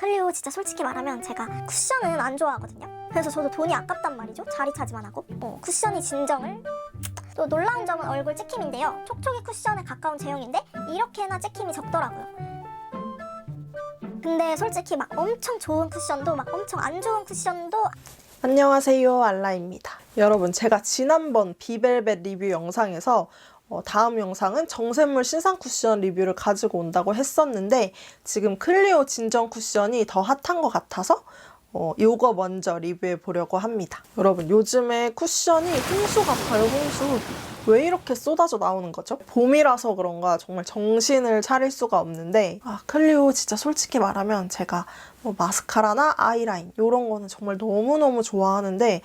클리오 진짜 솔직히 말하면 제가 쿠션은 안 좋아하거든요. 그래서 저도 돈이 아깝단 말이죠. 자리 차지만 하고. 쿠션이 진정을. 또 놀라운 점은 얼굴 찍힘인데요. 촉촉이 쿠션에 가까운 제형인데 이렇게나 찍힘이 적더라고요. 근데 솔직히 막 엄청 좋은 쿠션도 막 엄청 안 좋은 쿠션도. 안녕하세요, 알라입니다. 여러분, 제가 지난번 비벨벳 리뷰 영상에서 다음 영상은 정샘물 신상 쿠션 리뷰를 가지고 온다고 했었는데 지금 클리오 진정 쿠션이 더 핫한 것 같아서 이거 먼저 리뷰해 보려고 합니다. 여러분, 요즘에 쿠션이 홍수 같아요, 홍수. 왜 이렇게 쏟아져 나오는 거죠? 봄이라서 그런가 정말 정신을 차릴 수가 없는데 클리오 진짜 솔직히 말하면 제가 마스카라나 아이라인 이런 거는 정말 너무너무 좋아하는데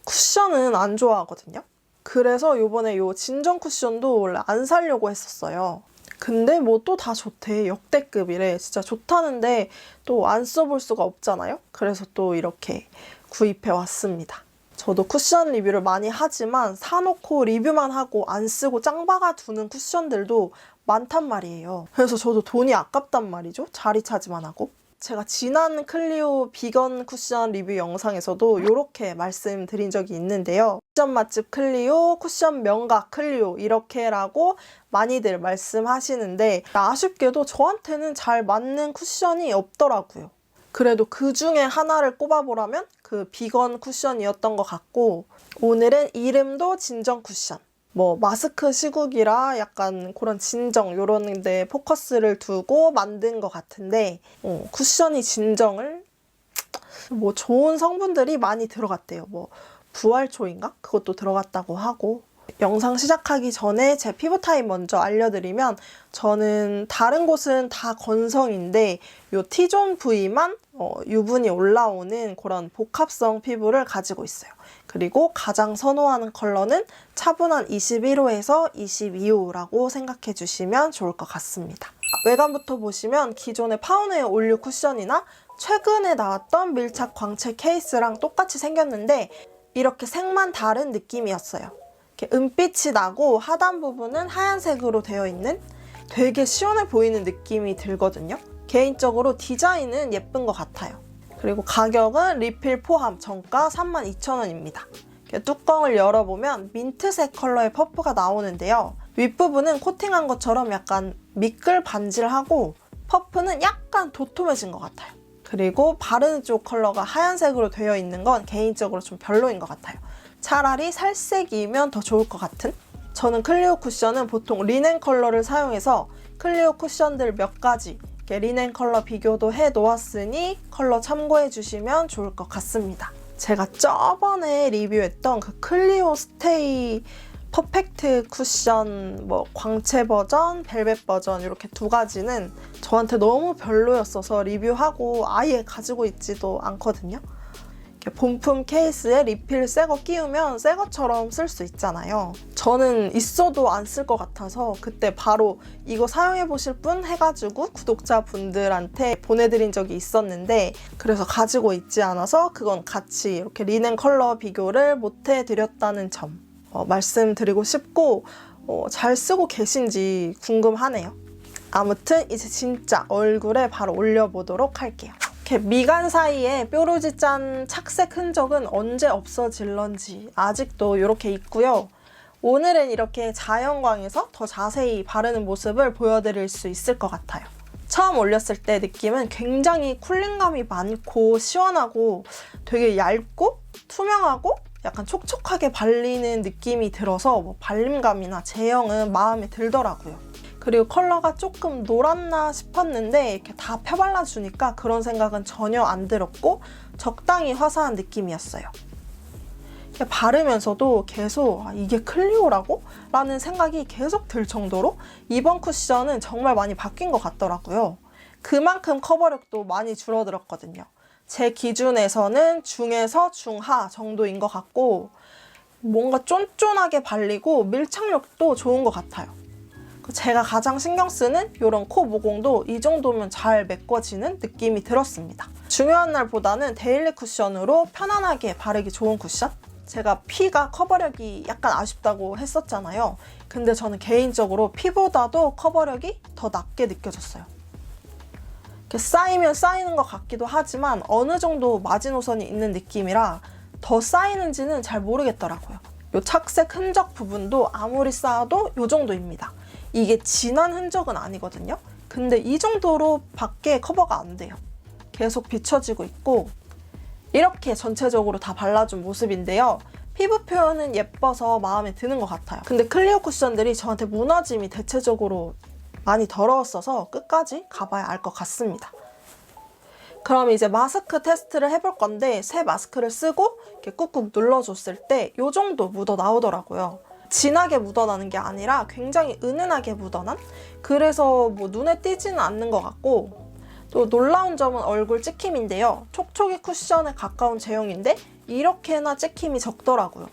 쿠션은 안 좋아하거든요. 그래서 요번에 요 진정 쿠션도 원래 안 사려고 했었어요. 근데 뭐 또 다 좋대. 역대급이래. 진짜 좋다는데 또 안 써볼 수가 없잖아요. 그래서 또 이렇게 구입해 왔습니다. 저도 쿠션 리뷰를 많이 하지만 사놓고 리뷰만 하고 안 쓰고 짱박아 두는 쿠션들도 많단 말이에요. 그래서 저도 돈이 아깝단 말이죠. 자리 차지만 하고. 제가 지난 클리오 비건 쿠션 리뷰 영상에서도 이렇게 말씀드린 적이 있는데요. 쿠션 맛집 클리오, 쿠션 명가 클리오 이렇게라고 많이들 말씀하시는데 아쉽게도 저한테는 잘 맞는 쿠션이 없더라고요. 그래도 그 중에 하나를 꼽아보라면 그 비건 쿠션이었던 것 같고 오늘은 이름도 진정 쿠션. 마스크 시국이라 약간 그런 진정 요런 데 포커스를 두고 만든 것 같은데 쿠션이 진정을 좋은 성분들이 많이 들어갔대요. 부활초인가? 그것도 들어갔다고 하고 영상 시작하기 전에 제 피부 타입 먼저 알려드리면 저는 다른 곳은 다 건성인데 요 T존 부위만 유분이 올라오는 그런 복합성 피부를 가지고 있어요. 그리고 가장 선호하는 컬러는 차분한 21호에서 22호라고 생각해 주시면 좋을 것 같습니다. 외관부터 보시면 기존의 파운웨어 올류 쿠션이나 최근에 나왔던 밀착 광채 케이스랑 똑같이 생겼는데 이렇게 색만 다른 느낌이었어요. 이렇게 은빛이 나고 하단 부분은 하얀색으로 되어 있는 되게 시원해 보이는 느낌이 들거든요. 개인적으로 디자인은 예쁜 것 같아요. 그리고 가격은 리필 포함 정가 32,000원입니다. 뚜껑을 열어보면 민트색 컬러의 퍼프가 나오는데요. 윗부분은 코팅한 것처럼 약간 미끌 반질하고 퍼프는 약간 도톰해진 것 같아요. 그리고 바르는 쪽 컬러가 하얀색으로 되어 있는 건 개인적으로 좀 별로인 것 같아요. 차라리 살색이면 더 좋을 것 같은? 저는 클리오 쿠션은 보통 리넨 컬러를 사용해서 클리오 쿠션들 몇 가지 리넨 컬러 비교도 해 놓았으니 컬러 참고해 주시면 좋을 것 같습니다. 제가 저번에 리뷰했던 그 클리오 스테이 퍼펙트 쿠션 광채 버전, 벨벳 버전 이렇게 두 가지는 저한테 너무 별로였어서 리뷰하고 아예 가지고 있지도 않거든요. 본품 케이스에 리필 새거 끼우면 새거처럼 쓸 수 있잖아요. 저는 있어도 안 쓸 것 같아서 그때 바로 이거 사용해보실 분 해가지고 구독자분들한테 보내드린 적이 있었는데 그래서 가지고 있지 않아서 그건 같이 이렇게 리넨 컬러 비교를 못 해드렸다는 점 말씀드리고 싶고 잘 쓰고 계신지 궁금하네요. 아무튼 이제 진짜 얼굴에 바로 올려보도록 할게요. 이렇게 미간 사이에 뾰루지 짠 착색 흔적은 언제 없어질런지 아직도 이렇게 있고요. 오늘은 이렇게 자연광에서 더 자세히 바르는 모습을 보여드릴 수 있을 것 같아요. 처음 올렸을 때 느낌은 굉장히 쿨링감이 많고 시원하고 되게 얇고 투명하고 약간 촉촉하게 발리는 느낌이 들어서 발림감이나 제형은 마음에 들더라고요. 그리고 컬러가 조금 노랗나 싶었는데 이렇게 다 펴발라주니까 그런 생각은 전혀 안 들었고 적당히 화사한 느낌이었어요. 바르면서도 계속 이게 클리오라고? 라는 생각이 계속 들 정도로 이번 쿠션은 정말 많이 바뀐 것 같더라고요. 그만큼 커버력도 많이 줄어들었거든요. 제 기준에서는 중에서 중하 정도인 것 같고 뭔가 쫀쫀하게 발리고 밀착력도 좋은 것 같아요. 제가 가장 신경 쓰는 이런 코 모공도 이 정도면 잘 메꿔지는 느낌이 들었습니다. 중요한 날보다는 데일리 쿠션으로 편안하게 바르기 좋은 쿠션? 제가 피가 커버력이 약간 아쉽다고 했었잖아요. 근데 저는 개인적으로 피보다도 커버력이 더 낮게 느껴졌어요. 이렇게 쌓이면 쌓이는 것 같기도 하지만 어느 정도 마지노선이 있는 느낌이라 더 쌓이는지는 잘 모르겠더라고요. 이 착색 흔적 부분도 아무리 쌓아도 이 정도입니다. 이게 진한 흔적은 아니거든요. 근데 이 정도로 밖에 커버가 안 돼요. 계속 비춰지고 있고 이렇게 전체적으로 다 발라준 모습인데요. 피부 표현은 예뻐서 마음에 드는 것 같아요. 근데 클리어 쿠션들이 저한테 무너짐이 대체적으로 많이 더러웠어서 끝까지 가봐야 알 것 같습니다. 그럼 이제 마스크 테스트를 해볼 건데 새 마스크를 쓰고 이렇게 꾹꾹 눌러줬을 때 이 정도 묻어 나오더라고요. 진하게 묻어나는 게 아니라 굉장히 은은하게 묻어난? 그래서 뭐 눈에 띄지는 않는 것 같고 또 놀라운 점은 얼굴 찍힘인데요. 촉촉이 쿠션에 가까운 제형인데 이렇게나 찍힘이 적더라고요.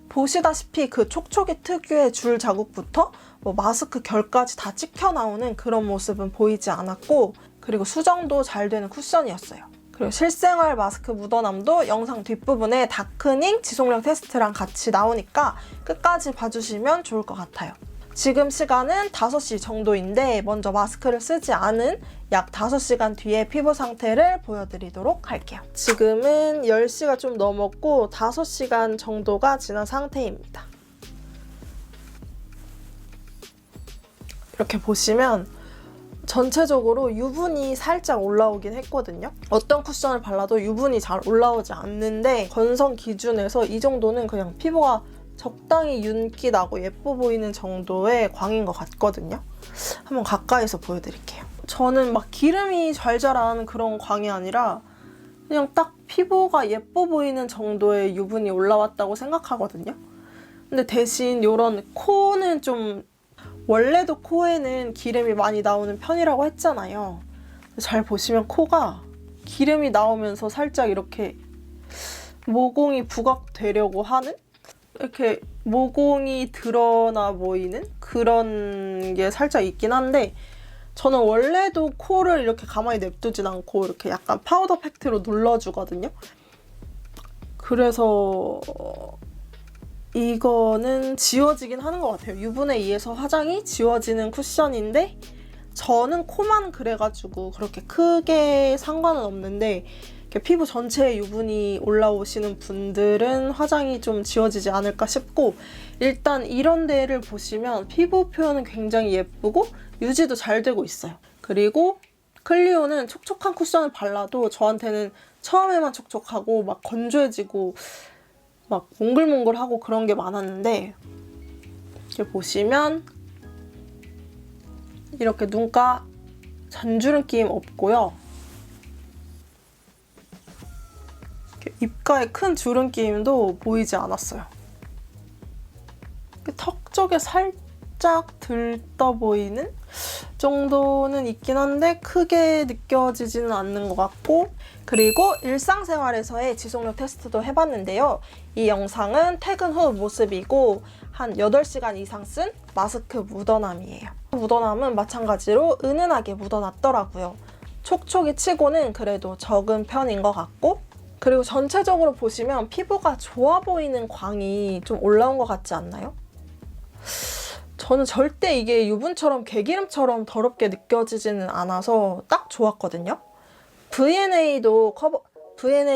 보시다시피 그 촉촉이 특유의 줄 자국부터 뭐 마스크 결까지 다 찍혀 나오는 그런 모습은 보이지 않았고 그리고 수정도 잘 되는 쿠션이었어요. 그리고 실생활 마스크 묻어남도 영상 뒷부분에 다크닝 지속력 테스트랑 같이 나오니까 끝까지 봐주시면 좋을 것 같아요. 지금 시간은 5시 정도인데 먼저 마스크를 쓰지 않은 약 5시간 뒤에 피부 상태를 보여드리도록 할게요. 지금은 10시가 좀 넘었고 5시간 정도가 지난 상태입니다. 이렇게 보시면 전체적으로 유분이 살짝 올라오긴 했거든요. 어떤 쿠션을 발라도 유분이 잘 올라오지 않는데 건성 기준에서 이 정도는 그냥 피부가 적당히 윤기 나고 예뻐 보이는 정도의 광인 것 같거든요. 한번 가까이서 보여드릴게요. 저는 막 기름이 잘자라는 그런 광이 아니라 그냥 딱 피부가 예뻐 보이는 정도의 유분이 올라왔다고 생각하거든요. 근데 대신 이런 코는 좀 원래도 코에는 기름이 많이 나오는 편이라고 했잖아요. 잘 보시면 코가 기름이 나오면서 살짝 이렇게 모공이 부각되려고 하는? 이렇게 모공이 드러나 보이는 그런 게 살짝 있긴 한데 저는 원래도 코를 이렇게 가만히 냅두진 않고 이렇게 약간 파우더 팩트로 눌러주거든요. 그래서 이거는 지워지긴 하는 것 같아요. 유분에 의해서 화장이 지워지는 쿠션인데 저는 코만 그래가지고 그렇게 크게 상관은 없는데 피부 전체에 유분이 올라오시는 분들은 화장이 좀 지워지지 않을까 싶고 일단 이런 데를 보시면 피부 표현은 굉장히 예쁘고 유지도 잘 되고 있어요. 그리고 클리오는 촉촉한 쿠션을 발라도 저한테는 처음에만 촉촉하고 막 건조해지고 막 몽글몽글하고 그런 게 많았는데 이렇게 보시면 이렇게 눈가 잔주름 끼임 없고요. 입가에 큰 주름 끼임도 보이지 않았어요. 턱 쪽에 살짝 들떠 보이는 정도는 있긴 한데 크게 느껴지지는 않는 것 같고 그리고 일상생활에서의 지속력 테스트도 해봤는데요. 이 영상은 퇴근 후 모습이고 한 8시간 이상 쓴 마스크 묻어남이에요. 묻어남은 마찬가지로 은은하게 묻어났더라고요. 촉촉이 치고는 그래도 적은 편인 것 같고 그리고 전체적으로 보시면 피부가 좋아 보이는 광이 좀 올라온 것 같지 않나요? 저는 절대 이게 유분처럼 개기름처럼 더럽게 느껴지지는 않아서 딱 좋았거든요. V&A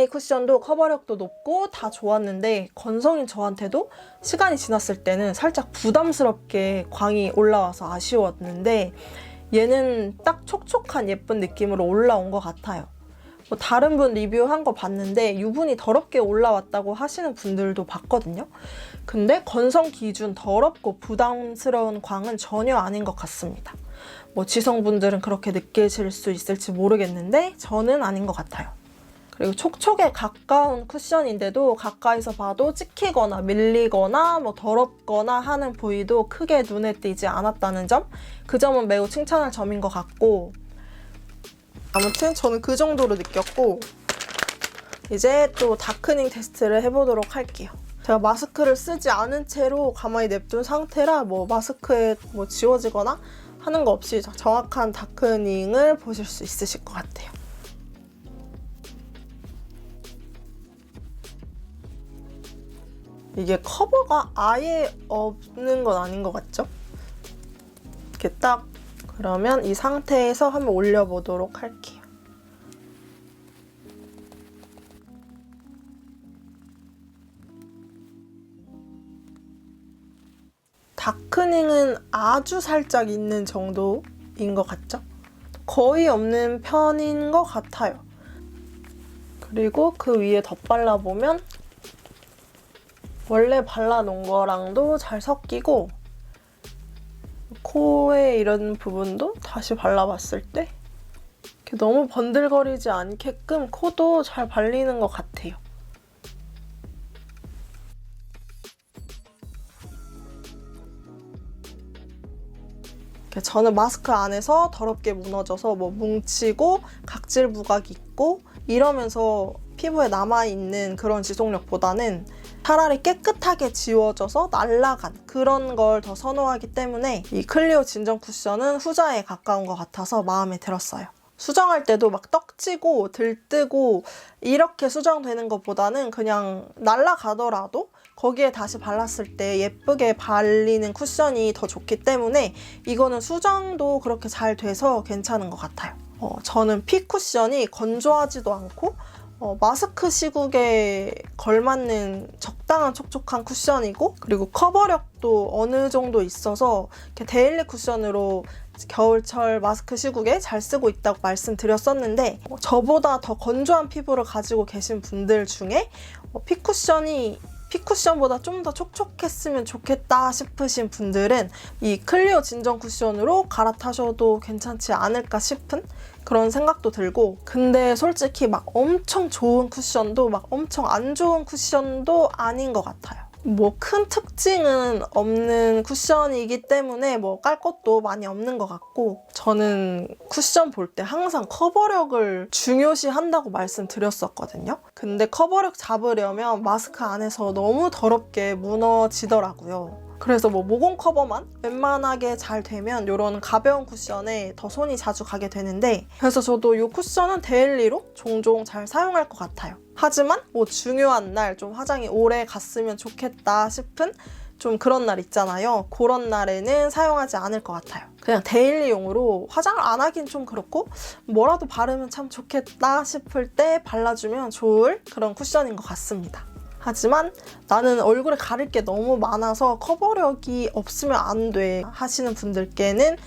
쿠션도 커버력도 높고 다 좋았는데 건성인 저한테도 시간이 지났을 때는 살짝 부담스럽게 광이 올라와서 아쉬웠는데 얘는 딱 촉촉한 예쁜 느낌으로 올라온 것 같아요. 뭐 다른 분 리뷰한 거 봤는데 유분이 더럽게 올라왔다고 하시는 분들도 봤거든요. 근데 건성 기준 더럽고 부담스러운 광은 전혀 아닌 것 같습니다. 뭐 지성분들은 그렇게 느끼실 수 있을지 모르겠는데 저는 아닌 것 같아요. 그리고 촉촉에 가까운 쿠션인데도 가까이서 봐도 찍히거나 밀리거나 뭐 더럽거나 하는 부위도 크게 눈에 띄지 않았다는 점, 그 점은 매우 칭찬할 점인 것 같고 아무튼 저는 그 정도로 느꼈고 이제 또 다크닝 테스트를 해보도록 할게요. 제가 마스크를 쓰지 않은 채로 가만히 냅둔 상태라 뭐 마스크에 뭐 지워지거나 하는 거 없이 정확한 다크닝을 보실 수 있으실 것 같아요. 이게 커버가 아예 없는 건 아닌 것 같죠? 이렇게 딱 그러면 이 상태에서 한번 올려보도록 할게요. 다크닝은 아주 살짝 있는 정도인 것 같죠? 거의 없는 편인 것 같아요. 그리고 그 위에 덧발라보면 원래 발라놓은 거랑도 잘 섞이고 코에 이런 부분도 다시 발라봤을 때 이렇게 너무 번들거리지 않게끔 코도 잘 발리는 것 같아요. 저는 마스크 안에서 더럽게 무너져서 뭐 뭉치고 각질 부각이 있고 이러면서 피부에 남아있는 그런 지속력보다는 차라리 깨끗하게 지워져서 날아간 그런 걸 더 선호하기 때문에 이 클리오 진정 쿠션은 후자에 가까운 것 같아서 마음에 들었어요. 수정할 때도 막 떡지고 들뜨고 이렇게 수정되는 것보다는 그냥 날아가더라도 거기에 다시 발랐을 때 예쁘게 발리는 쿠션이 더 좋기 때문에 이거는 수정도 그렇게 잘 돼서 괜찮은 것 같아요. 저는 피 쿠션이 건조하지도 않고 마스크 시국에 걸맞는 적당한 촉촉한 쿠션이고 그리고 커버력도 어느 정도 있어서 이렇게 데일리 쿠션으로 겨울철 마스크 시국에 잘 쓰고 있다고 말씀드렸었는데 저보다 더 건조한 피부를 가지고 계신 분들 중에 피쿠션보다 좀 더 촉촉했으면 좋겠다 싶으신 분들은 이 클리오 진정 쿠션으로 갈아타셔도 괜찮지 않을까 싶은 그런 생각도 들고 근데 솔직히 막 엄청 좋은 쿠션도 막 엄청 안 좋은 쿠션도 아닌 것 같아요. 뭐 큰 특징은 없는 쿠션이기 때문에 뭐 깔 것도 많이 없는 것 같고 저는 쿠션 볼 때 항상 커버력을 중요시한다고 말씀드렸었거든요. 근데 커버력 잡으려면 마스크 안에서 너무 더럽게 무너지더라고요. 그래서 뭐 모공 커버만 웬만하게 잘 되면 이런 가벼운 쿠션에 더 손이 자주 가게 되는데 그래서 저도 이 쿠션은 데일리로 종종 잘 사용할 것 같아요. 하지만 뭐 중요한 날 좀 화장이 오래 갔으면 좋겠다 싶은 좀 그런 날 있잖아요. 그런 날에는 사용하지 않을 것 같아요. 그냥 데일리용으로 화장을 안 하긴 좀 그렇고 뭐라도 바르면 참 좋겠다 싶을 때 발라주면 좋을 그런 쿠션인 것 같습니다. 하지만 나는 얼굴에 가릴 게 너무 많아서 커버력이 없으면 안 돼 하시는 분들께는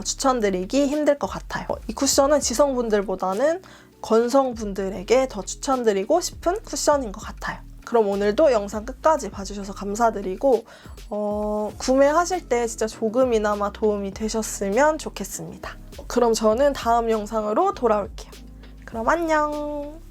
추천드리기 힘들 것 같아요. 이 쿠션은 지성분들보다는 건성분들에게 더 추천드리고 싶은 쿠션인 것 같아요. 그럼 오늘도 영상 끝까지 봐주셔서 감사드리고 구매하실 때 진짜 조금이나마 도움이 되셨으면 좋겠습니다. 그럼 저는 다음 영상으로 돌아올게요. 그럼 안녕!